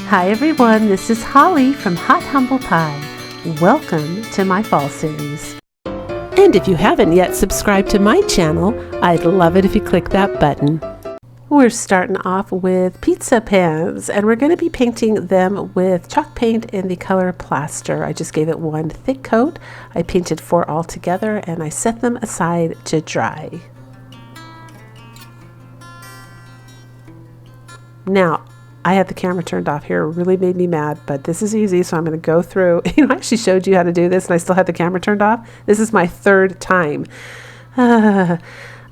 Hi everyone, this is Holly from Hot Humble Pie. Welcome to my fall series. And if you haven't yet subscribed to my channel, I'd love it if you click that button. We're starting off with pizza pans, and we're going to be painting them with chalk paint in the color plaster. I just gave it one thick coat. I painted 4 all together and I set them aside to dry. Now, I had the camera turned off here. It really made me mad, but this is easy, so I'm going to go through. I actually showed you how to do this, and I still had the camera turned off. This is my 3rd time.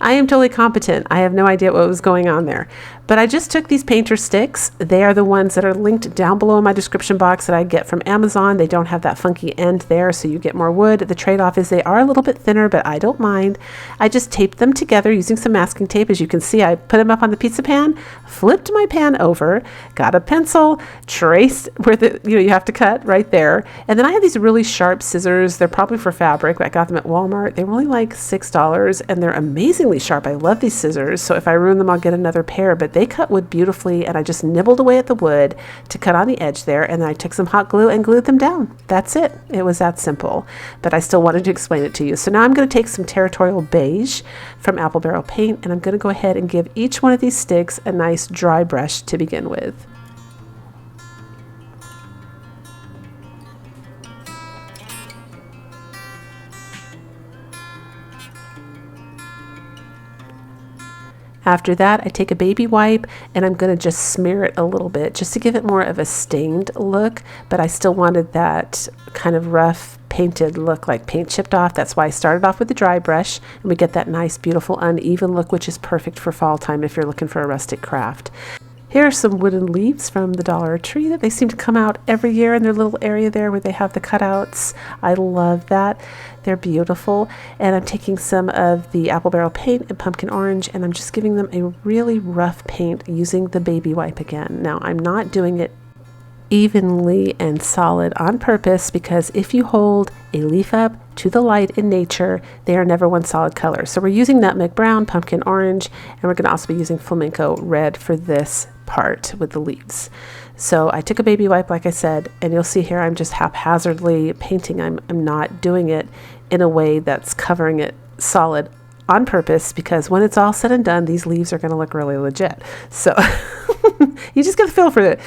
I am totally competent. I have no idea what was going on there. But I just took these painter sticks. They are the ones that are linked down below in my description box that I get from Amazon. They don't have that funky end there, so you get more wood. The trade-off is they are a little bit thinner, but I don't mind. I just taped them together using some masking tape. As you can see, I put them up on the pizza pan, flipped my pan over, got a pencil, traced where you have to cut right there. And then I have these really sharp scissors. They're probably for fabric. I got them at Walmart. They were only like $6, and they're amazingly sharp. I love these scissors, so if I ruin them, I'll get another pair. But they cut wood beautifully, and I just nibbled away at the wood to cut on the edge there, and then I took some hot glue and glued them down. That's it. It was that simple, but I still wanted to explain it to you. So now I'm going to take some Territorial Beige from Apple Barrel Paint, and I'm going to go ahead and give each one of these sticks a nice dry brush to begin with. After that, I take a baby wipe and I'm going to just smear it a little bit just to give it more of a stained look, but I still wanted that kind of rough painted look, like paint chipped off. That's why I started off with the dry brush, and we get that nice, beautiful, uneven look, which is perfect for fall time if you're looking for a rustic craft. Here are some wooden leaves from the Dollar Tree that they seem to come out every year in their little area there where they have the cutouts. I love that. They're beautiful. And I'm taking some of the Apple Barrel Paint and Pumpkin Orange, and I'm just giving them a really rough paint using the baby wipe again. Now, I'm not doing it evenly and solid on purpose, because if you hold a leaf up to the light in nature, they are never one solid color. So we're using nutmeg brown, pumpkin orange, and we're going to also be using flamenco red for this part with the leaves. So I took a baby wipe, like I said, and you'll see here I'm just haphazardly painting. I'm not doing it in a way that's covering it solid on purpose, because when it's all said and done, these leaves are going to look really legit. So you just get a feel for it.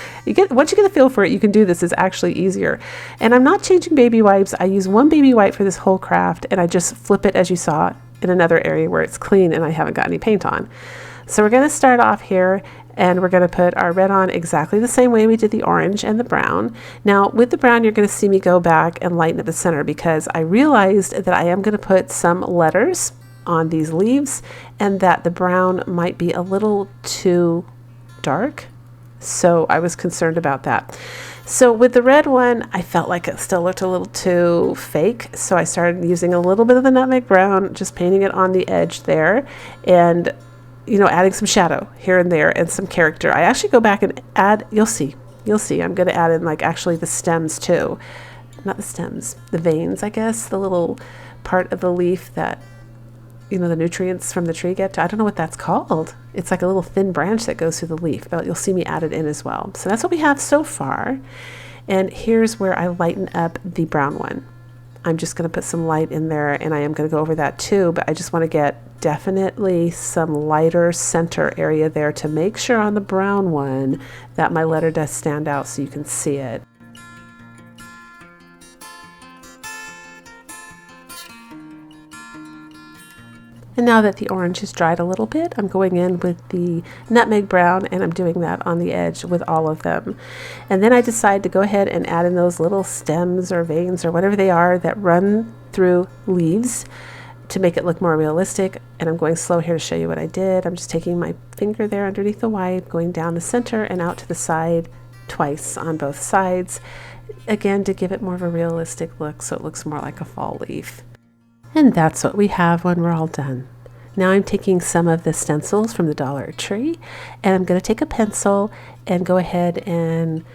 Once you get a feel for it, you can do this. It's actually easier. And I'm not changing baby wipes. I use one baby wipe for this whole craft, and I just flip it, as you saw, in another area where it's clean and I haven't got any paint on. So we're going to start off here, and we're going to put our red on exactly the same way we did the orange and the brown. Now with the brown, you're going to see me go back and lighten at the center, because I realized that I am going to put some letters on these leaves and that the brown might be a little too dark. So I was concerned about that. So with the red one, I felt like it still looked a little too fake. So I started using a little bit of the nutmeg brown, just painting it on the edge there, and adding some shadow here and there and some character. I actually go back and add, you'll see, I'm going to add in like actually the stems too. Not the stems, the veins, I guess, the little part of the leaf that, the nutrients from the tree get to. I don't know what that's called. It's like a little thin branch that goes through the leaf, but you'll see me add it in as well. So that's what we have so far. And here's where I lighten up the brown one. I'm just going to put some light in there, and I am going to go over that too, but I just want to get definitely some lighter center area there to make sure on the brown one that my letter does stand out so you can see it. And now that the orange has dried a little bit, I'm going in with the nutmeg brown, and I'm doing that on the edge with all of them. And then I decide to go ahead and add in those little stems or veins or whatever they are that run through leaves to make it look more realistic. And I'm going slow here to show you what I did. I'm just taking my finger there underneath the wipe, going down the center and out to the side twice on both sides, again to give it more of a realistic look so it looks more like a fall leaf. And that's what we have when we're all done. Now I'm taking some of the stencils from the Dollar Tree, and I'm going to take a pencil and go ahead and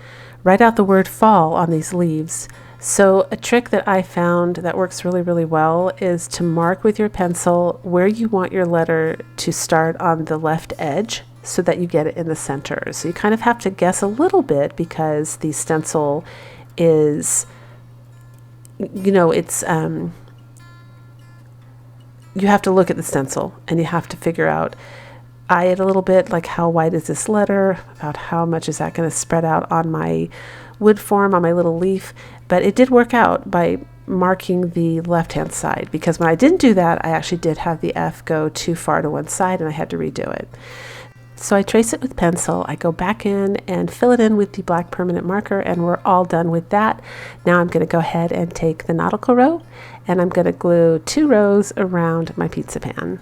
write out the word fall on these leaves. So a trick that I found that works really, really well is to mark with your pencil where you want your letter to start on the left edge so that you get it in the center. So you kind of have to guess a little bit because the stencil is, you know, it's, you have to look at the stencil and you have to figure out, eye it a little bit, like how wide is this letter, about how much is that going to spread out on my wood form, on my little leaf. But it did work out by marking the left hand side, because when I didn't do that, I actually did have the F go too far to one side and I had to redo it. So I trace it with pencil, I go back in and fill it in with the black permanent marker, and we're all done with that. Now I'm going to go ahead and take the nautical row and I'm going to glue 2 rows around my pizza pan.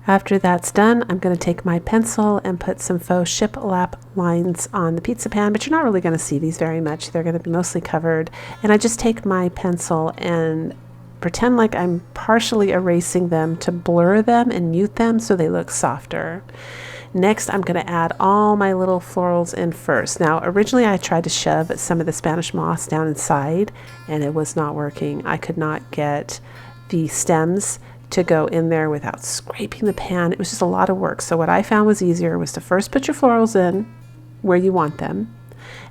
After that's done, I'm going to take my pencil and put some faux shiplap lines on the pizza pan, but you're not really going to see these very much. They're going to be mostly covered. And I just take my pencil and pretend like I'm partially erasing them to blur them and mute them so they look softer. Next, I'm going to add all my little florals in first. Now, originally I tried to shove some of the Spanish moss down inside and it was not working. I could not get the stems to go in there without scraping the pan. It was just a lot of work. So what I found was easier was to first put your florals in where you want them,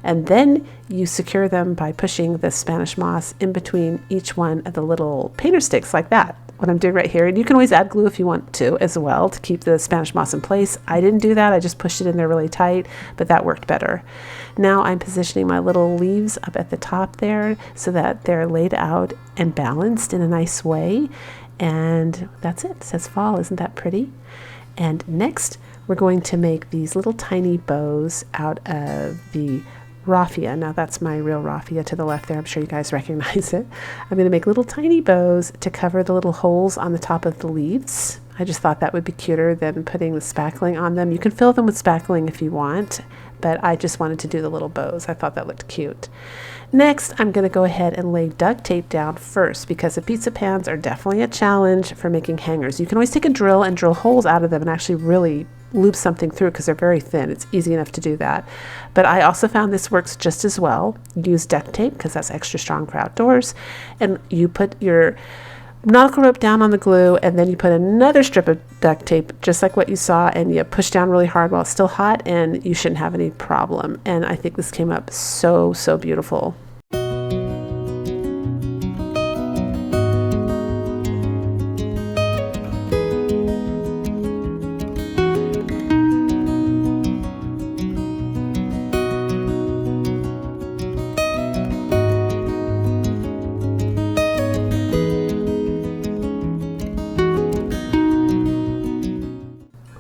and then you secure them by pushing the Spanish moss in between each one of the little painter sticks like that. What I'm doing right here, and you can always add glue if you want to as well to keep the Spanish moss in place. I didn't do that, I just pushed it in there really tight, but that worked better. Now I'm positioning my little leaves up at the top there so that they're laid out and balanced in a nice way. And that's it. It says fall. Isn't that pretty? And next, we're going to make these little tiny bows out of the raffia. Now that's my real raffia to the left there. I'm sure you guys recognize it. I'm going to make little tiny bows to cover the little holes on the top of the leaves. I just thought that would be cuter than putting the spackling on them. You can fill them with spackling if you want, but I just wanted to do the little bows. I thought that looked cute. Next, I'm going to go ahead and lay duct tape down first, because the pizza pans are definitely a challenge for making hangers. You can always take a drill and drill holes out of them and actually really loop something through because they're very thin. It's easy enough to do that. But I also found this works just as well. Use duct tape because that's extra strong for outdoors. And you put your nautical rope down on the glue, and then you put another strip of duct tape just like what you saw, and you push down really hard while it's still hot, and you shouldn't have any problem. And I think this came up so beautiful.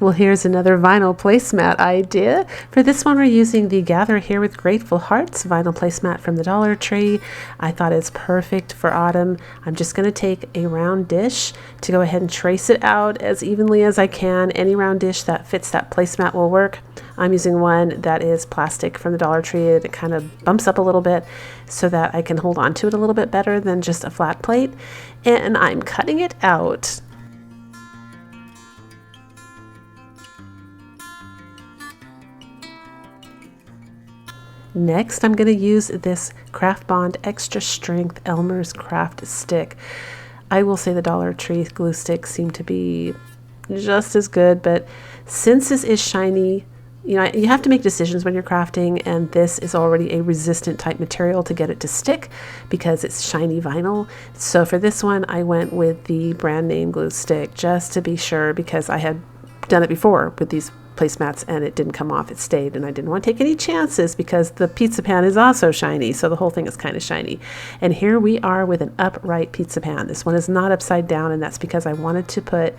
Well, here's another vinyl placemat idea. For this one, we're using the Gather Here with Grateful Hearts vinyl placemat from the Dollar Tree. I thought it's perfect for autumn. I'm just going to take a round dish to go ahead and trace it out as evenly as I can. Any round dish that fits that placemat will work. I'm using one that is plastic from the Dollar Tree. It kind of bumps up a little bit so that I can hold on to it a little bit better than just a flat plate. And I'm cutting it out. Next, I'm going to use this Craft Bond Extra Strength Elmer's Craft Stick. I will say the Dollar Tree glue sticks seem to be just as good, but since this is shiny, you know, you have to make decisions when you're crafting, and this is already a resistant type material to get it to stick because it's shiny vinyl. So for this one, I went with the brand name glue stick just to be sure, because I had done it before with these placemats and it didn't come off, it stayed, and I didn't want to take any chances because the pizza pan is also shiny, so the whole thing is kind of shiny. And here we are with an upright pizza pan. This one is not upside down, and that's because I wanted to put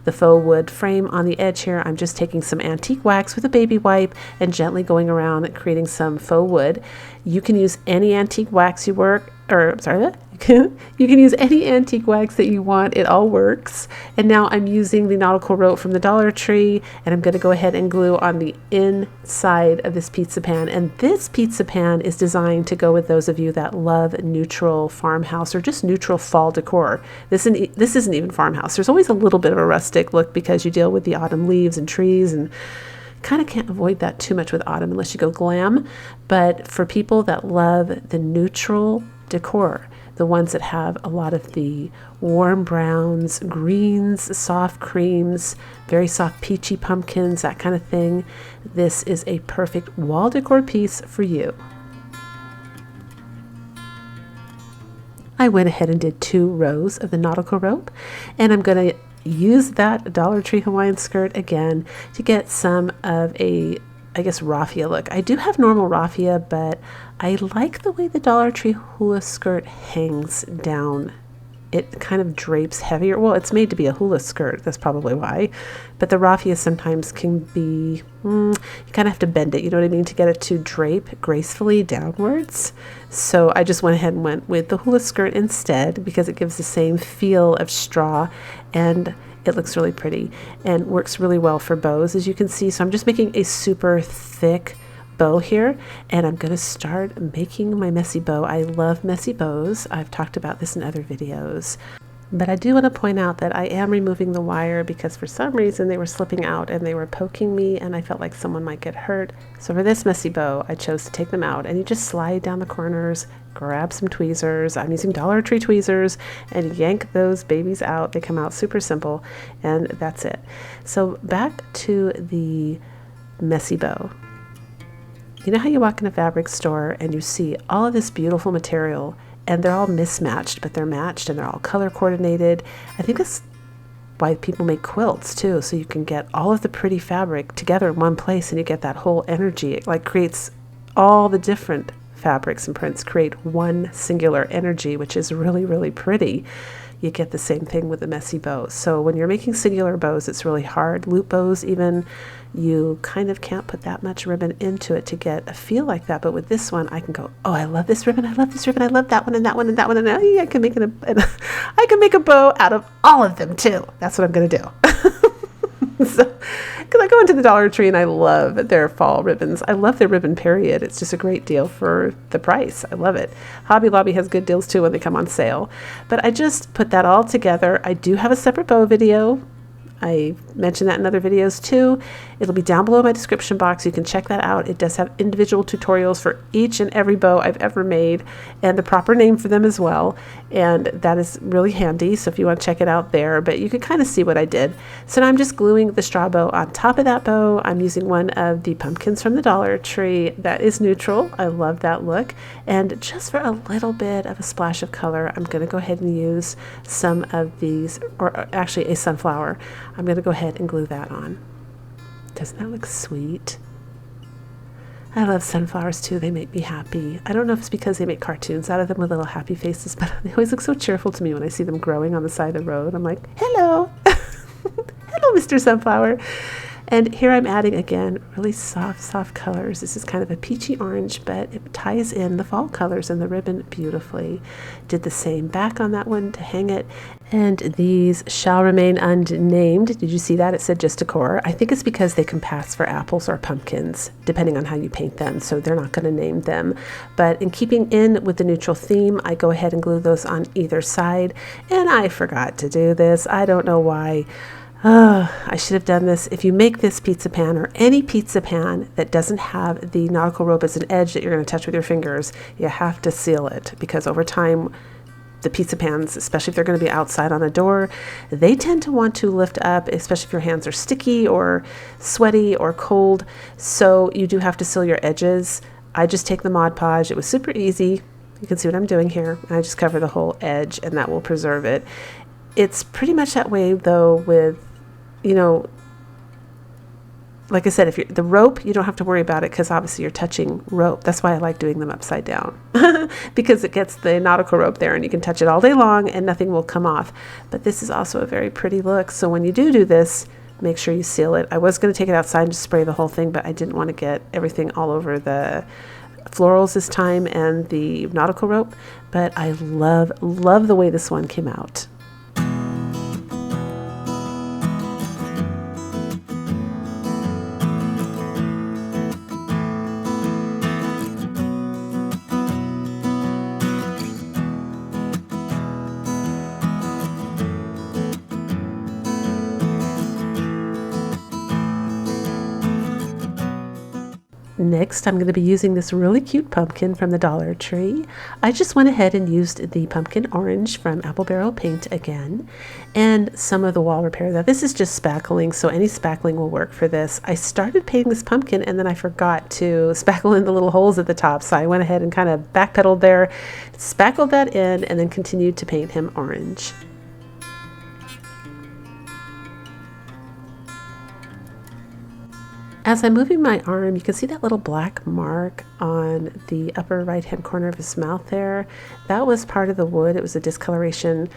the faux wood frame on the edge here. I'm just taking some antique wax with a baby wipe and gently going around and creating some faux wood. You can use any antique wax you You can use any antique wax that you want. It all works. And now I'm using the nautical rope from the Dollar Tree, and I'm going to go ahead and glue on the inside of this pizza pan. And this pizza pan is designed to go with those of you that love neutral farmhouse or just neutral fall decor. This isn't even farmhouse. There's always a little bit of a rustic look because you deal with the autumn leaves and trees, and kind of can't avoid that too much with autumn unless you go glam. But for people that love the neutral decor, the ones that have a lot of the warm browns, greens, soft creams, very soft peachy pumpkins, that kind of thing, this is a perfect wall decor piece for you. I went ahead and did 2 rows of the nautical rope, and I'm going to use that Dollar Tree Hawaiian skirt again to get some of a, I guess, raffia look. I do have normal raffia, but I like the way the Dollar Tree hula skirt hangs down. It kind of drapes heavier. Well, it's made to be a hula skirt. That's probably why. But the raffia sometimes can be, you kind of have to bend it, you know what I mean, to get it to drape gracefully downwards. So I just went ahead and went with the hula skirt instead because it gives the same feel of straw, and it looks really pretty and works really well for bows, as you can see. So I'm just making a super thick bow here, and I'm going to start making my messy bow. I love messy bows. I've talked about this in other videos, but I do want to point out that I am removing the wire because for some reason they were slipping out and they were poking me, and I felt like someone might get hurt. So for this messy bow, I chose to take them out, and you just slide down the corners, grab some tweezers. I'm using Dollar Tree tweezers, and yank those babies out. They come out super simple, and that's it. So back to the messy bow. You know how you walk in a fabric store and you see all of this beautiful material and they're all mismatched, but they're matched and they're all color coordinated? I think that's why people make quilts too, so you can get all of the pretty fabric together in one place and you get that whole energy. It like creates all the different fabrics and prints create one singular energy, which is really, really pretty. You get the same thing with the messy bows. So when you're making singular bows, it's really hard. Loop bows even, you kind of can't put that much ribbon into it to get a feel like that. But with this one, I can go, oh, I love this ribbon, I love this ribbon, I love that one and that one and that one, and I can make it I can make a bow out of all of them too. That's what I'm gonna do. So, because I go into the Dollar Tree and I love their fall ribbons. I love their ribbon, period. It's just a great deal for the price. I love it. Hobby Lobby has good deals too when they come on sale. But I just put that all together. I do have a separate bow video. I mentioned that in other videos too. It'll be down below in my description box. You can check that out. It does have individual tutorials for each and every bow I've ever made and the proper name for them as well. And that is really handy. So if you want to check it out there, but you can kind of see what I did. So now I'm just gluing the straw bow on top of that bow. I'm using one of the pumpkins from the Dollar Tree that is neutral. I love that look. And just for a little bit of a splash of color, I'm going to go ahead and use some of these, or actually a sunflower. I'm going to go ahead and glue that on. Doesn't that look sweet? I love sunflowers too. They make me happy. I don't know if it's because they make cartoons out of them with little happy faces, but they always look so cheerful to me when I see them growing on the side of the road. I'm like, hello. Hello, Mr. Sunflower. And here I'm adding, again, really soft colors. This is kind of a peachy orange, but it ties in the fall colors in the ribbon beautifully. Did the same back on that one to hang it. And these shall remain unnamed. Did you see that? It said just decor. I think it's because they can pass for apples or pumpkins, depending on how you paint them. So they're not going to name them. But in keeping in with the neutral theme, I go ahead and glue those on either side. And I forgot to do this. I don't know why. I should have done this. If you make this pizza pan or any pizza pan that doesn't have the nautical rope as an edge that you're going to touch with your fingers, you have to seal it, because over time the pizza pans, especially if they're going to be outside on a door, they tend to want to lift up, especially if your hands are sticky or sweaty or cold. So you do have to seal your edges. I just take the Mod Podge. It was super easy. You can see what I'm doing here. I just cover the whole edge and that will preserve it. It's pretty much that way though with, you know, like I said, if you're the rope, you don't have to worry about it because obviously you're touching rope. That's why I like doing them upside down because it gets the nautical rope there and you can touch it all day long and nothing will come off. But this is also a very pretty look. So when you do this, make sure you seal it. I was going to take it outside and just spray the whole thing, but I didn't want to get everything all over the florals this time and the nautical rope, but I love the way this one came out. Next, I'm going to be using this really cute pumpkin from the Dollar Tree. I just went ahead and used the pumpkin orange from Apple Barrel Paint again, and some of the wall repair. Now this is just spackling, so any spackling will work for this. I started painting this pumpkin and then I forgot to spackle in the little holes at the top, so I went ahead and kind of backpedaled there, spackled that in, and then continued to paint him orange. As I'm moving my arm, you can see that little black mark on the upper right-hand corner of his mouth there. That was part of the wood. It was a discoloration.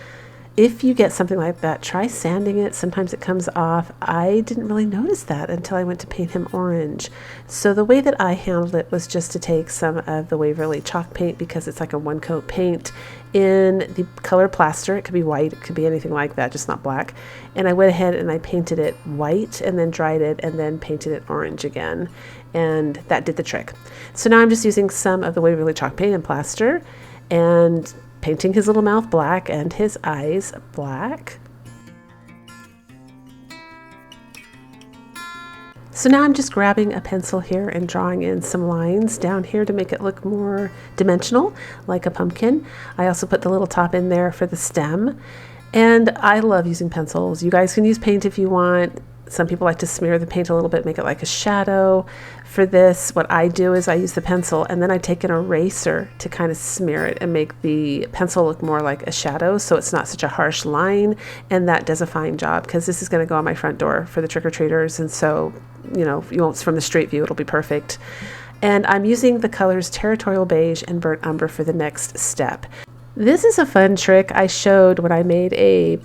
If you get something like that, try sanding it. Sometimes it comes off. I didn't really notice that until I went to paint him orange. So the way that I handled it was just to take some of the Waverly chalk paint, because it's like a one-coat paint, in the color plaster. It could be white, it could be anything like that, just not black. And I went ahead and I painted it white and then dried it and then painted it orange again. And that did the trick. So now I'm just using some of the Waverly chalk paint and plaster and painting his little mouth black and his eyes black. So now I'm just grabbing a pencil here and drawing in some lines down here to make it look more dimensional, like a pumpkin. I also put the little top in there for the stem. And I love using pencils. You guys can use paint if you want. Some people like to smear the paint a little bit, make it like a shadow. For this, what I do is I use the pencil and then I take an eraser to kind of smear it and make the pencil look more like a shadow, so it's not such a harsh line, and that does a fine job, because this is going to go on my front door for the trick-or-treaters, and so, you know, you won't, from the street view, it'll be perfect. And I'm using the colors Territorial Beige and Burnt Umber for the next step. This is a fun trick I showed when I made a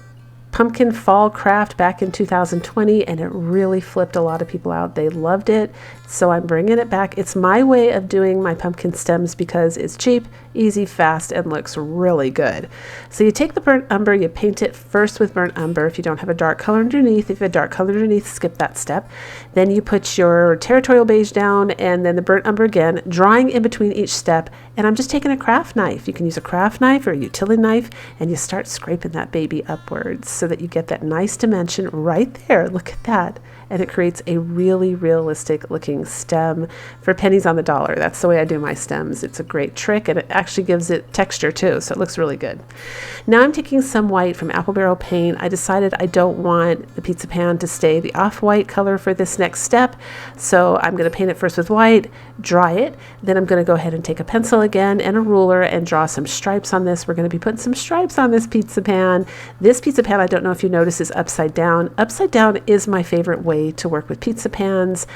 pumpkin fall craft back in 2020, and it really flipped a lot of people out. They loved it, so I'm bringing it back. It's my way of doing my pumpkin stems because it's cheap, easy, fast, and looks really good. So you take the burnt umber, you paint it first with burnt umber if you don't have a dark color underneath. If you have a dark color underneath, skip that step. Then you put your Territorial Beige down and then the burnt umber again, drawing in between each step. And I'm just taking a craft knife. You can use a craft knife or a utility knife, and you start scraping that baby upwards so that you get that nice dimension right there. Look at that. And it creates a really realistic looking stem for pennies on the dollar. That's the way I do my stems. It's a great trick, and it actually gives it texture too, so it looks really good. Now I'm taking some white from Apple Barrel Paint. I decided I don't want the pizza pan to stay the off-white color for this next step, so I'm going to paint it first with white, dry it, then I'm going to go ahead and take a pencil again and a ruler and draw some stripes on this. We're going to be putting some stripes on this pizza pan. This pizza pan, I don't know if you notice, is upside down. Upside down is my favorite way to work with pizza pans.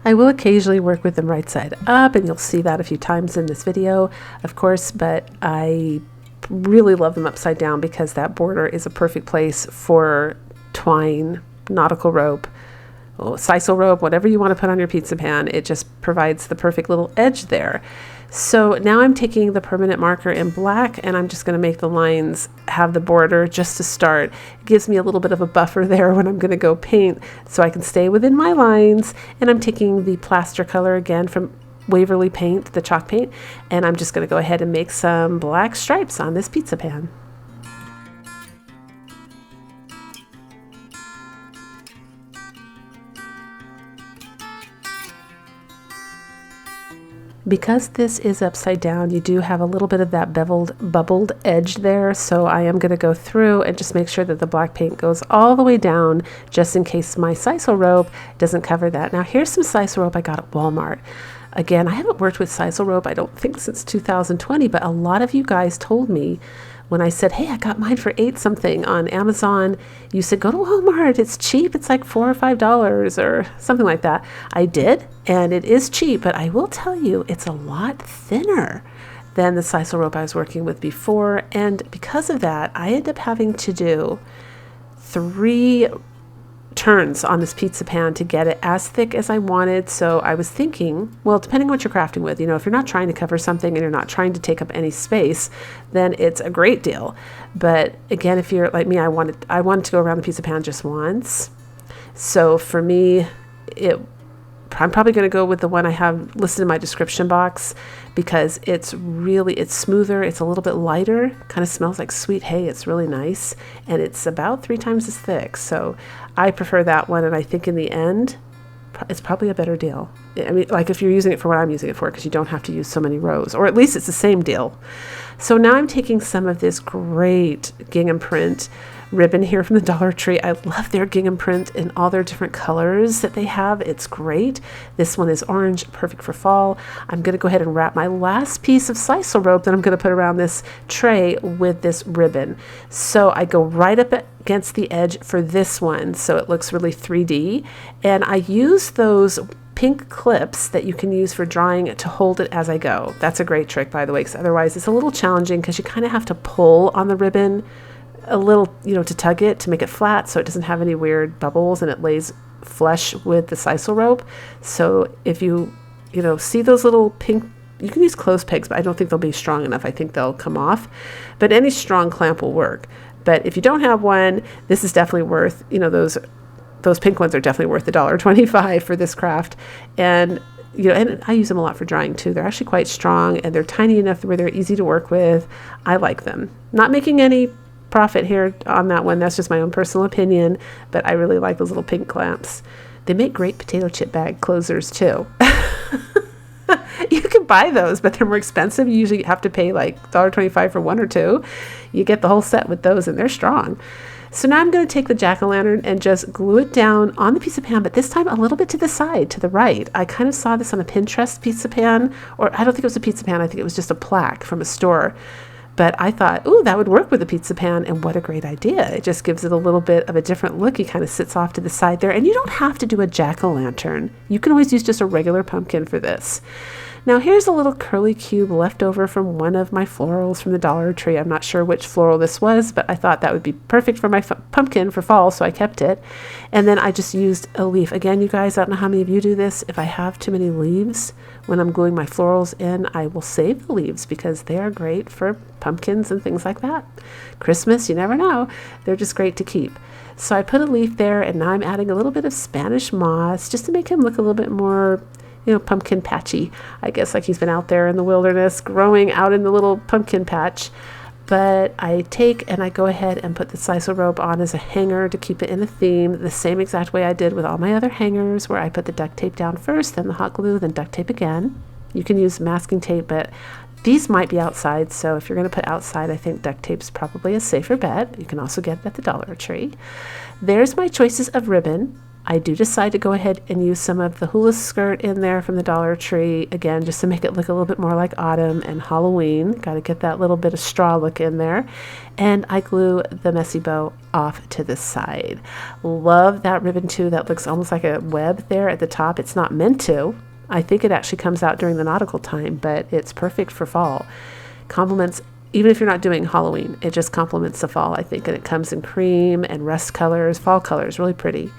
I will occasionally work with them right side up, and you'll see that a few times in this video, of course, but I really love them upside down because that border is a perfect place for twine, nautical rope, sisal rope, whatever you want to put on your pizza pan. It just provides the perfect little edge there. So now I'm taking the permanent marker in black, and I'm just going to make the lines have the border just to start. It gives me a little bit of a buffer there when I'm going to go paint, so I can stay within my lines. And I'm taking the plaster color again from Waverly Paint, the chalk paint, and I'm just going to go ahead and make some black stripes on this pizza pan. Because this is upside down, you do have a little bit of that bubbled edge there, so I am going to go through and just make sure that the black paint goes all the way down, just in case my sisal rope doesn't cover that. Now here's some sisal rope I got at Walmart. Again, I haven't worked with sisal rope, I don't think, since 2020, but a lot of you guys told me when I said, hey, I got mine for $8 something on Amazon, you said, go to Walmart, it's cheap, it's like $4 or $5 or something like that. I did, and it is cheap, but I will tell you, it's a lot thinner than the sisal rope I was working with before, and because of that, I ended up having to do 3 turns on this pizza pan to get it as thick as I wanted. So I was thinking, well, depending on what you're crafting with, you know, if you're not trying to cover something and you're not trying to take up any space, then it's a great deal. But again, if you're like me, I wanted to go around the pizza pan just once. So for me, I'm probably going to go with the one I have listed in my description box, because it's smoother, it's a little bit lighter, kind of smells like sweet hay. It's really nice, and it's about 3 times as thick. So I prefer that one, and I think in the end, it's probably a better deal. I mean, like if you're using it for what I'm using it for, because you don't have to use so many rows, or at least it's the same deal. So now I'm taking some of this great gingham print ribbon here from the Dollar Tree. I love their gingham print in all their different colors that they have. It's great. This one is orange, perfect for fall. I'm going to go ahead and wrap my last piece of sisal rope that I'm going to put around this tray with this ribbon. So I go right up against the edge for this one, so it looks really 3D. And I use those pink clips that you can use for drawing to hold it as I go. That's a great trick, by the way, because otherwise it's a little challenging, because you kind of have to pull on the ribbon a little, you know, to tug it, to make it flat so it doesn't have any weird bubbles and it lays flush with the sisal rope. So if you see those little pink, you can use clothes pegs, but I don't think they'll be strong enough. I think they'll come off, but any strong clamp will work. But if you don't have one, this is definitely worth, those pink ones are definitely worth $1.25 for this craft. And and I use them a lot for drying too. They're actually quite strong, and they're tiny enough where they're easy to work with. I like them. Not making any profit here on that one. That's just my own personal opinion, but I really like those little pink clamps. They make great potato chip bag closers too. You can buy those, but they're more expensive. You usually have to pay like $1.25 for 1 or 2. You get the whole set with those, and they're strong. So now I'm going to take the jack-o'-lantern and just glue it down on the pizza pan, but this time a little bit to the side, to the right. I kind of saw this on a Pinterest pizza pan, or I don't think it was a pizza pan. I think it was just a plaque from a store. But I thought, ooh, that would work with a pizza pan, and what a great idea. It just gives it a little bit of a different look. It kind of sits off to the side there, and you don't have to do a jack-o'-lantern. You can always use just a regular pumpkin for this. Now here's a little curly cube left over from one of my florals from the Dollar Tree. I'm not sure which floral this was, but I thought that would be perfect for my pumpkin for fall, so I kept it. And then I just used a leaf. Again, you guys, I don't know how many of you do this. If I have too many leaves when I'm gluing my florals in, I will save the leaves, because they are great for pumpkins and things like that. Christmas, you never know. They're just great to keep. So I put a leaf there, and now I'm adding a little bit of Spanish moss just to make him look a little bit more pumpkin patchy, I guess, like he's been out there in the wilderness growing out in the little pumpkin patch. But I take and I go ahead and put the sisal rope on as a hanger to keep it in a theme, the same exact way I did with all my other hangers, where I put the duct tape down first, then the hot glue, then duct tape again. You can use masking tape, but these might be outside, so if you're going to put outside, I think duct tape's probably a safer bet. You can also get it at the Dollar Tree. There's my choices of ribbon. I do decide to go ahead and use some of the hula skirt in there from the Dollar Tree, again, just to make it look a little bit more like autumn and Halloween. Got to get that little bit of straw look in there. And I glue the messy bow off to the side. Love that ribbon too. That looks almost like a web there at the top. It's not meant to. I think it actually comes out during the nautical time, but it's perfect for fall. Complements, even if you're not doing Halloween, it just complements the fall, I think. And it comes in cream and rust colors, fall colors, really pretty.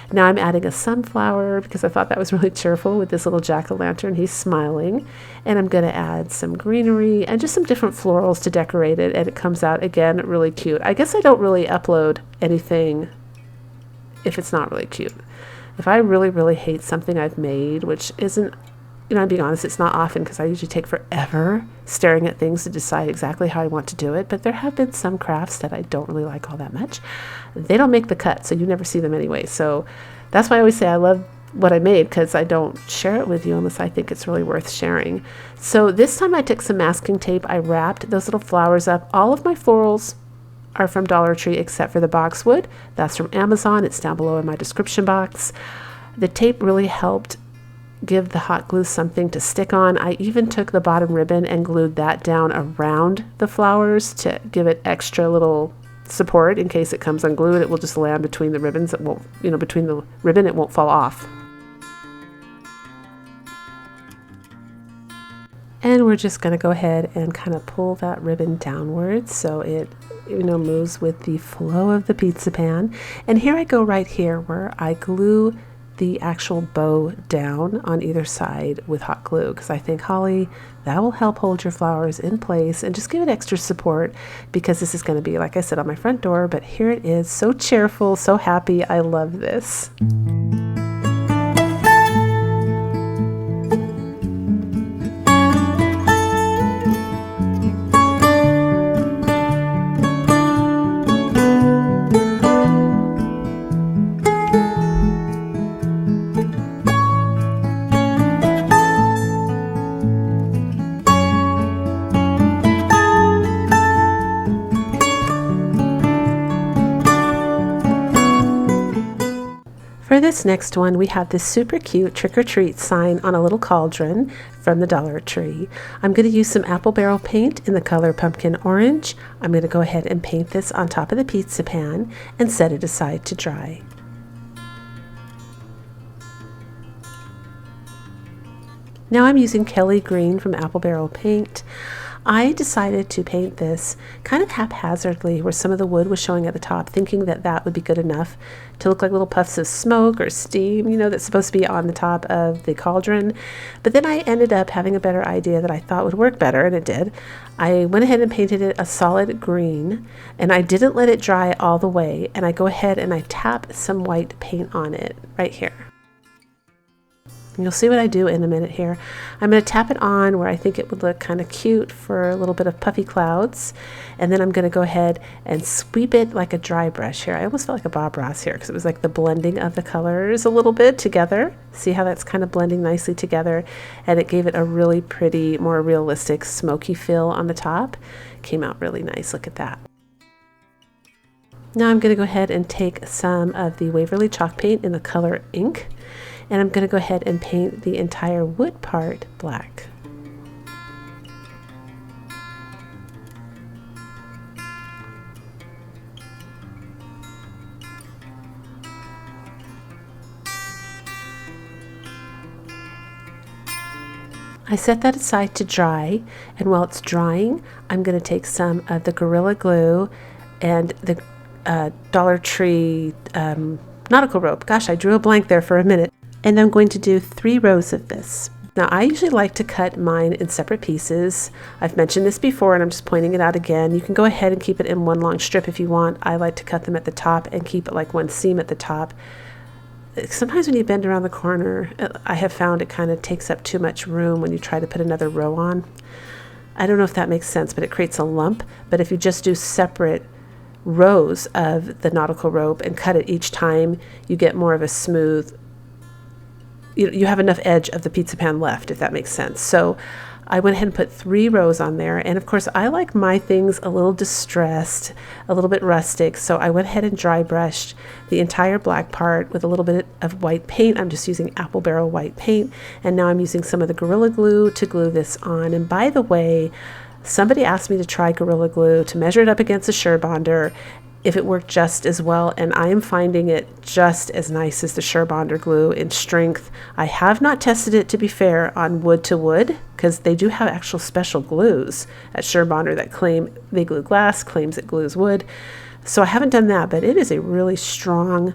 Now I'm adding a sunflower because I thought that was really cheerful with this little jack-o'-lantern. He's smiling. And I'm going to add some greenery and just some different florals to decorate it. And it comes out, again, really cute. I guess I don't really upload anything if it's not really cute. If I really, really hate something I've made, which isn't, I'm being honest, it's not often, because I usually take forever staring at things to decide exactly how I want to do it. But there have been some crafts that I don't really like all that much. They don't make the cut, so you never see them anyway. So that's why I always say I love what I made, because I don't share it with you unless I think it's really worth sharing. So this time I took some masking tape. I wrapped those little flowers up. All of my florals are from Dollar Tree except for the boxwood. That's from Amazon. It's down below in my description box. The tape really helped give the hot glue something to stick on. I even took the bottom ribbon and glued that down around the flowers to give it extra little support in case it comes unglued. It will just land between the ribbons. It won't, between the ribbon, it won't fall off. And we're just going to go ahead and kind of pull that ribbon downwards so it moves with the flow of the pizza pan. And here I go right here where I glue the actual bow down on either side with hot glue, because I think, holly, that will help hold your flowers in place and just give it extra support, because this is going to be, like I said, on my front door. But here it is, so cheerful, so happy. I love this. For this next one, we have this super cute trick-or-treat sign on a little cauldron from the Dollar Tree. I'm going to use some apple barrel paint in the color pumpkin orange. I'm going to go ahead and paint this on top of the pizza pan and set it aside to dry. Now I'm using Kelly Green from Apple Barrel Paint. I decided to paint this kind of haphazardly where some of the wood was showing at the top, thinking that that would be good enough to look like little puffs of smoke or steam, that's supposed to be on the top of the cauldron. But then I ended up having a better idea that I thought would work better, and it did. I went ahead and painted it a solid green, and I didn't let it dry all the way, and I go ahead and I tap some white paint on it right here. You'll see what I do in a minute here. I'm going to tap it on where I think it would look kind of cute for a little bit of puffy clouds. And then I'm going to go ahead and sweep it like a dry brush here. I almost felt like a Bob Ross here because it was like the blending of the colors a little bit together. See how that's kind of blending nicely together? And it gave it a really pretty, more realistic smoky feel on the top. Came out really nice. Look at that. Now I'm going to go ahead and take some of the Waverly chalk paint in the color ink. And I'm going to go ahead and paint the entire wood part black. I set that aside to dry, and while it's drying, I'm going to take some of the Gorilla Glue and the Dollar Tree nautical rope. Gosh, I drew a blank there for a minute. And I'm going to do 3 rows of this. Now I usually like to cut mine in separate pieces. I've mentioned this before and I'm just pointing it out again. You can go ahead and keep it in one long strip if you want. I like to cut them at the top and keep it like one seam at the top. Sometimes when you bend around the corner, I have found it kind of takes up too much room when you try to put another row on. I don't know if that makes sense, but it creates a lump. But if you just do separate rows of the nautical rope and cut it each time, you get more of a smooth, you have enough edge of the pizza pan left, if that makes sense. So I went ahead and put 3 rows on there. And of course, I like my things a little distressed, a little bit rustic. So I went ahead and dry brushed the entire black part with a little bit of white paint. I'm just using Apple Barrel white paint. And now I'm using some of the Gorilla Glue to glue this on. And by the way, somebody asked me to try Gorilla Glue to measure it up against a Surebonder if it worked just as well, and I am finding it just as nice as the Surebonder glue in strength. I have not tested it, to be fair, on wood to wood, because they do have actual special glues at Surebonder that claim they glue glass, claims it glues wood. So I haven't done that, but it is a really strong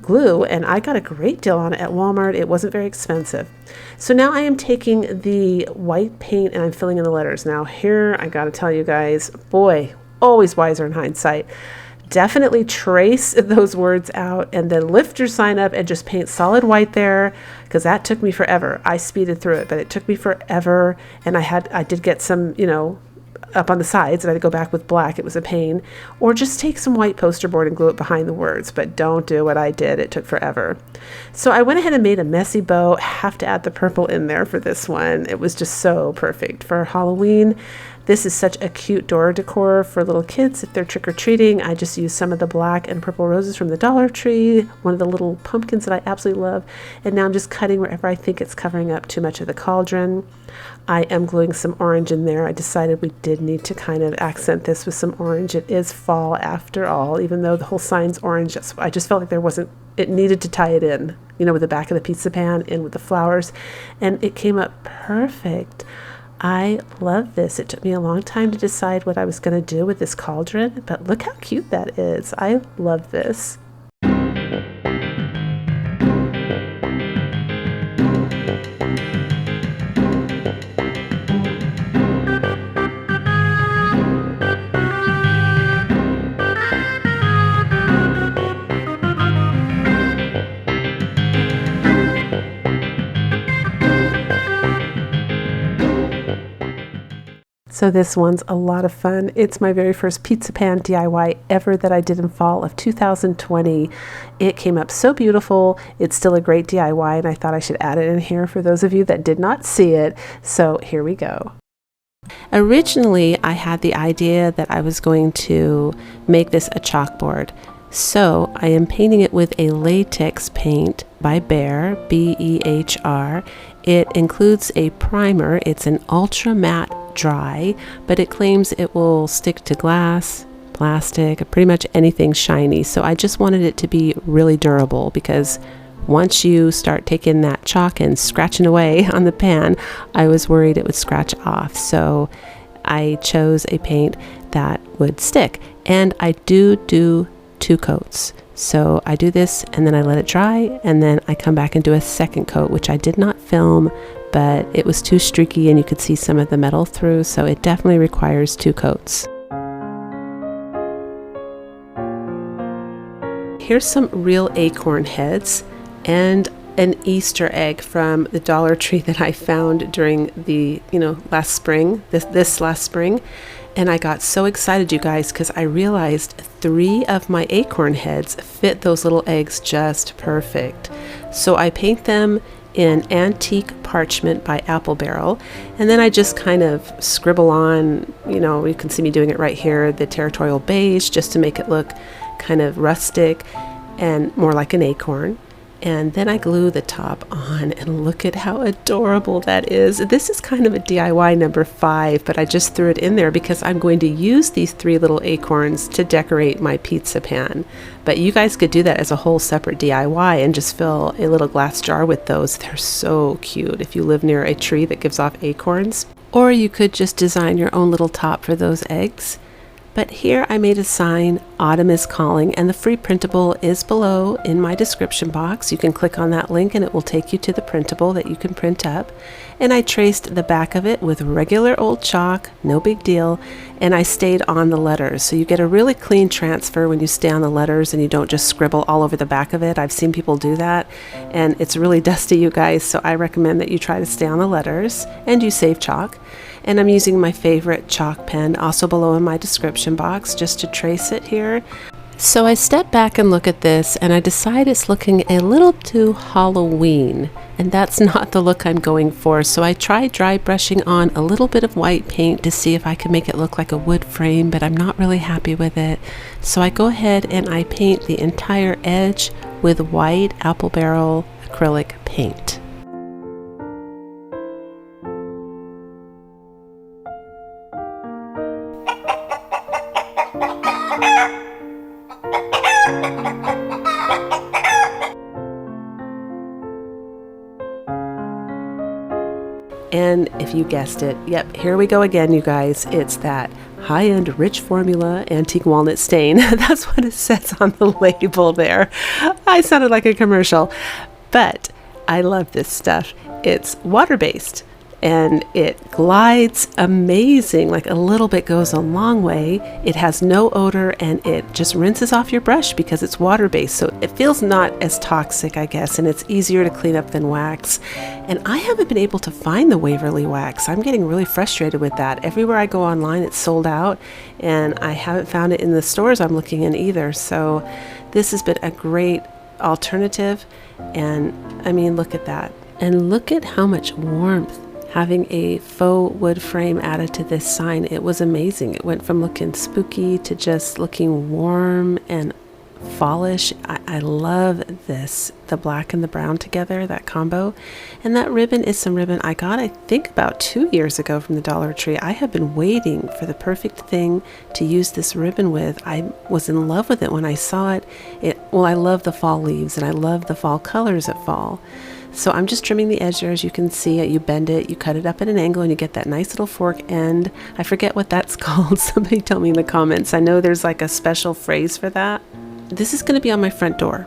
glue, and I got a great deal on it at Walmart. It wasn't very expensive. So now I am taking the white paint and I'm filling in the letters. Now here, I gotta tell you guys, boy, always wiser in hindsight. Definitely trace those words out and then lift your sign up and just paint solid white there, because that took me forever. I speeded through it, but it took me forever, and I did get some, up on the sides, and I had to go back with black. It was a pain. Or just take some white poster board and glue it behind the words, but don't do what I did. It took forever. So I went ahead and made a messy bow. Have to add the purple in there for this one. It was just so perfect for Halloween. This is such a cute door decor for little kids if they're trick-or-treating. I just used some of the black and purple roses from the Dollar Tree, one of the little pumpkins that I absolutely love. And now I'm just cutting wherever I think it's covering up too much of the cauldron. I am gluing some orange in there. I decided we did need to kind of accent this with some orange. It is fall after all, even though the whole sign's orange. I just felt like it needed to tie it in, with the back of the pizza pan and with the flowers. And it came up perfect. I love this. It took me a long time to decide what I was going to do with this cauldron, but look how cute that is. I love this. So this one's a lot of fun. It's my very first pizza pan DIY ever that I did in fall of 2020. It came up so beautiful. It's still a great DIY, and I thought I should add it in here for those of you that did not see it. So here we go. Originally, I had the idea that I was going to make this a chalkboard. So I am painting it with a latex paint by Behr, B-E-H-R. It includes a primer. It's an ultra matte dry, but it claims it will stick to glass, plastic, pretty much anything shiny. So I just wanted it to be really durable, because once you start taking that chalk and scratching away on the pan, I was worried it would scratch off. So I chose a paint that would stick, and I do 2 coats. So I do this and then I let it dry, and then I come back and do a second coat, which I did not film, but it was too streaky and you could see some of the metal through, so it definitely requires 2 coats. Here's some real acorn heads and an Easter egg from the Dollar Tree that I found during the, last spring, this last spring. And I got so excited, you guys, because I realized 3 of my acorn heads fit those little eggs just perfect. So I paint them in antique parchment by Apple Barrel, and then I just kind of scribble on, you can see me doing it right here, the territorial beige, just to make it look kind of rustic and more like an acorn. And then I glue the top on, and look at how adorable that is. This is kind of a DIY number 5, but I just threw it in there because I'm going to use these 3 little acorns to decorate my pizza pan. But you guys could do that as a whole separate DIY and just fill a little glass jar with those. They're so cute if you live near a tree that gives off acorns. Or you could just design your own little top for those eggs. But here I made a sign, Autumn is Calling, and the free printable is below in my description box. You can click on that link and it will take you to the printable that you can print up. And I traced the back of it with regular old chalk, no big deal, and I stayed on the letters. So you get a really clean transfer when you stay on the letters and you don't just scribble all over the back of it. I've seen people do that, and it's really dusty, you guys, so I recommend that you try to stay on the letters and you save chalk. And I'm using my favorite chalk pen, also below in my description box, just to trace it here. So I step back and look at this, and I decide it's looking a little too Halloween, and that's not the look I'm going for. So I tried dry brushing on a little bit of white paint to see if I could make it look like a wood frame, but I'm not really happy with it. So I go ahead and I paint the entire edge with white Apple Barrel acrylic paint. And if you guessed it, yep, here we go again, you guys. It's that high-end rich formula antique walnut stain. That's what it says on the label there. I sounded like a commercial, but I love this stuff. It's water-based and it glides amazing. Like, a little bit goes a long way. It has no odor and it just rinses off your brush because it's water-based. So it feels not as toxic, I guess, and it's easier to clean up than wax. And I haven't been able to find the Waverly wax. I'm getting really frustrated with that. Everywhere I go online, it's sold out, and I haven't found it in the stores I'm looking in either. So this has been a great alternative. And I mean, look at that. And look at how much warmth having a faux wood frame added to this sign. It was amazing. It went from looking spooky to just looking warm and fallish. I love this, the black and the brown together, that combo. And that ribbon is some ribbon I got, I think, about 2 years ago from the Dollar Tree. I have been waiting for the perfect thing to use this ribbon with. I was in love with it when I saw it. Well, I love the fall leaves and I love the fall colors at fall. So I'm just trimming the edge there. As you can see, you bend it, you cut it up at an angle, and you get that nice little fork end. I forget what that's called. Somebody tell me in the comments. I know there's like a special phrase for that. This is going to be on my front door.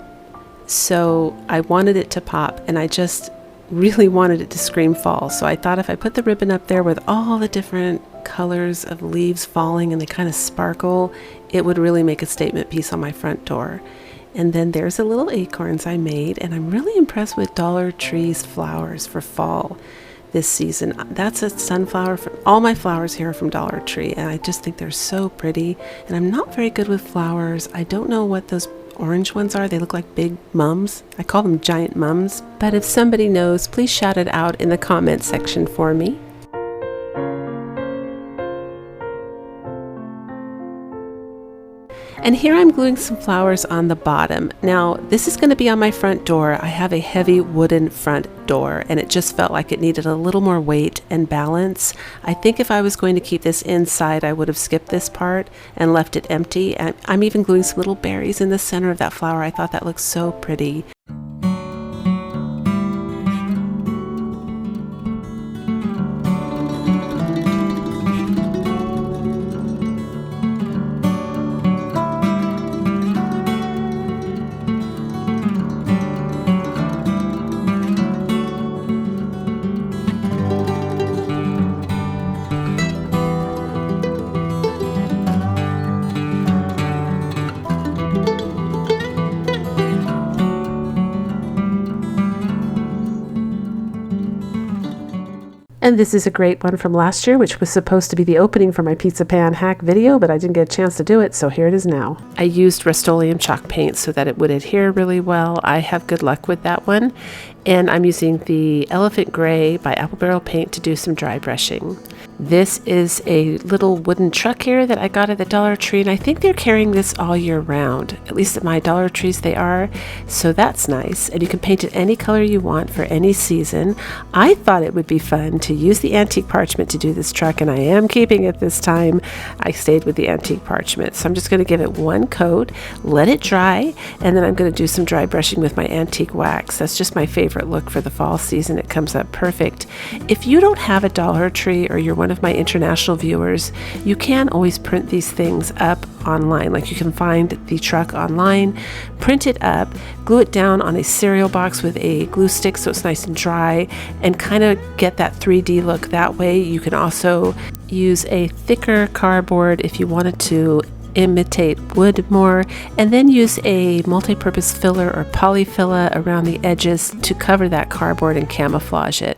So I wanted it to pop, and I just really wanted it to scream fall. So I thought if I put the ribbon up there with all the different colors of leaves falling and they kind of sparkle, it would really make a statement piece on my front door. And then there's the little acorns I made, and I'm really impressed with Dollar Tree's flowers for fall this season. That's a sunflower. All my flowers here are from Dollar Tree, and I just think they're so pretty. And I'm not very good with flowers. I don't know what those orange ones are. They look like big mums. I call them giant mums. But if somebody knows, please shout it out in the comment section for me. And here I'm gluing some flowers on the bottom. Now, this is going to be on my front door. I have a heavy wooden front door, and it just felt like it needed a little more weight and balance. I think if I was going to keep this inside, I would have skipped this part and left it empty. And I'm even gluing some little berries in the center of that flower. I thought that looked so pretty. And this is a great one from last year, which was supposed to be the opening for my pizza pan hack video, but I didn't get a chance to do it, so here it is now. I used Rust-Oleum chalk paint so that it would adhere really well. I have good luck with that one. And I'm using the Elephant Gray by Apple Barrel Paint to do some dry brushing. This is a little wooden truck here that I got at the Dollar Tree, and I think they're carrying this all year round. At least at my Dollar Trees they are, so that's nice. And you can paint it any color you want for any season. I thought it would be fun to use the antique parchment to do this truck, and I am keeping it this time. I stayed with the antique parchment, so I'm just going to give it one coat, let it dry, and then I'm going to do some dry brushing with my antique wax. That's just my favorite look for the fall season. It comes up perfect. If you don't have a Dollar Tree, or you're one of my international viewers, you can always print these things up online. Like, you can find the truck online, print it up, glue it down on a cereal box with a glue stick so it's nice and dry, and kind of get that 3D look that way. You can also use a thicker cardboard if you wanted to imitate wood more, and then use a multi-purpose filler or polyfilla around the edges to cover that cardboard and camouflage it.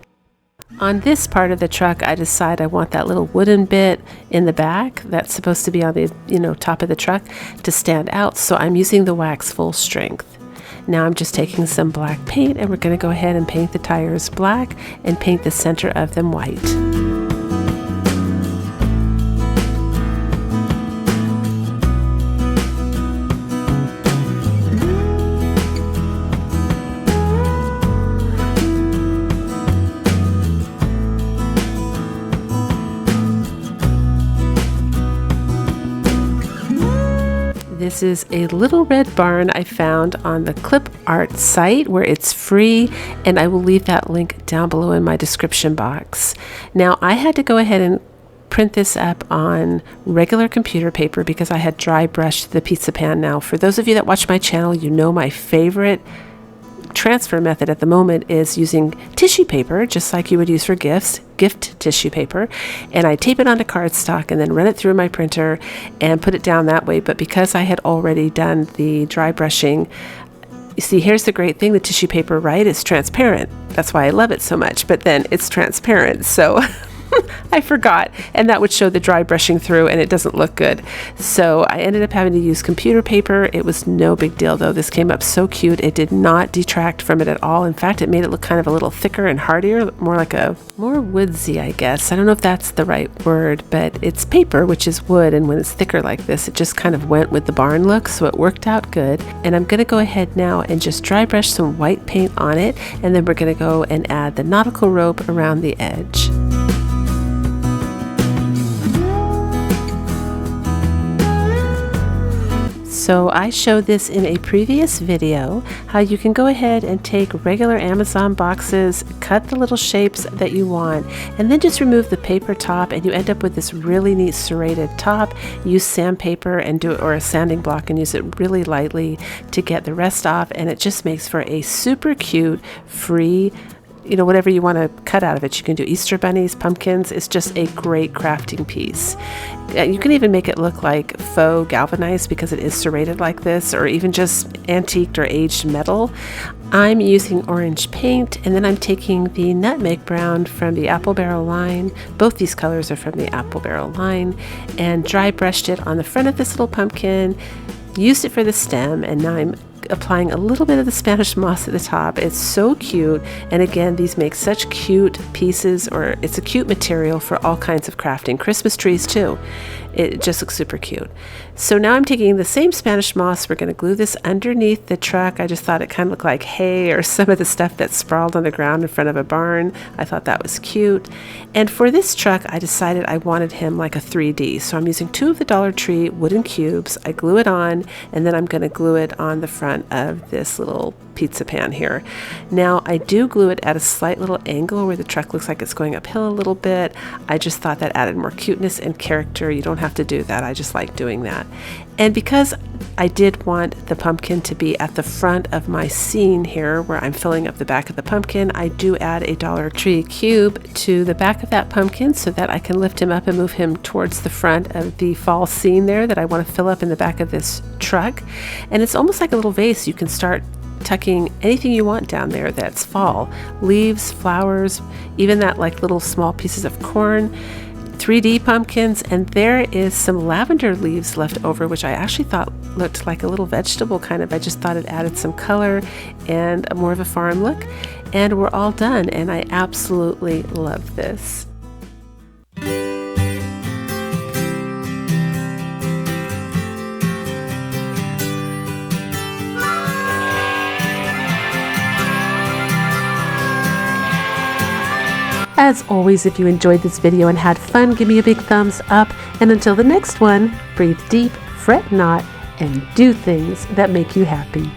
On this part of the truck, I decide I want that little wooden bit in the back that's supposed to be on the top of the truck to stand out, so I'm using the wax full strength. Now I'm just taking some black paint, and we're going to go ahead and paint the tires black and paint the center of them white. This is a little red barn I found on the Clip Art site where it's free, and I will leave that link down below in my description box. Now, I had to go ahead and print this up on regular computer paper because I had dry brushed the pizza pan. Now, for those of you that watch my channel, you know my favorite transfer method at the moment is using tissue paper, just like you would use for gift tissue paper, and I tape it onto cardstock and then run it through my printer and put it down that way. But because I had already done the dry brushing, you see, here's the great thing, the tissue paper, right, is transparent. That's why I love it so much, but then it's transparent, so I forgot, and that would show the dry brushing through, and it doesn't look good. So I ended up having to use computer paper. It was no big deal, though. This came up so cute. It did not detract from it at all. In fact, it made it look kind of a little thicker and hardier, more woodsy, I guess. I don't know if that's the right word, but it's paper, which is wood, and when it's thicker like this, it just kind of went with the barn look, so it worked out good. And I'm going to go ahead now and just dry brush some white paint on it, and then we're going to go and add the nautical rope around the edge. So I showed this in a previous video, how you can go ahead and take regular Amazon boxes, cut the little shapes that you want, and then just remove the paper top, and you end up with this really neat serrated top. Use sandpaper and do it, or a sanding block, and use it really lightly to get the rest off, and it just makes for a super cute, free, whatever you want to cut out of it. You can do Easter bunnies, pumpkins. It's just a great crafting piece. You can even make it look like faux galvanized because it is serrated like this, or even just antiqued or aged metal. I'm using orange paint, and then I'm taking the nutmeg brown from the apple barrel line. Both these colors are from the apple barrel line, and dry brushed it on the front of this little pumpkin, used it for the stem, and now I'm applying a little bit of the Spanish moss at the top. It's so cute, and again, these make such cute pieces, or it's a cute material for all kinds of crafting. Christmas trees too. It just looks super cute. So now I'm taking the same Spanish moss. We're going to glue this underneath the truck. I just thought it kind of looked like hay or some of the stuff that's sprawled on the ground in front of a barn. I thought that was cute. And for this truck, I decided I wanted him like a 3D. So I'm using 2 of the Dollar Tree wooden cubes. I glue it on, and then I'm going to glue it on the front of this little pizza pan here. Now I do glue it at a slight little angle where the truck looks like it's going uphill a little bit. I just thought that added more cuteness and character. You don't have to do that. I just like doing that. And because I did want the pumpkin to be at the front of my scene here where I'm filling up the back of the pumpkin, I do add a Dollar Tree cube to the back of that pumpkin so that I can lift him up and move him towards the front of the fall scene there that I want to fill up in the back of this truck. And it's almost like a little vase. You can start tucking anything you want down there that's fall. Leaves, flowers, even that like little small pieces of corn, 3D pumpkins, and there is some lavender leaves left over, which I actually thought looked like a little vegetable kind of. I just thought it added some color and more of a farm look. And we're all done, and I absolutely love this. As always, if you enjoyed this video and had fun, give me a big thumbs up. And until the next one, breathe deep, fret not, and do things that make you happy.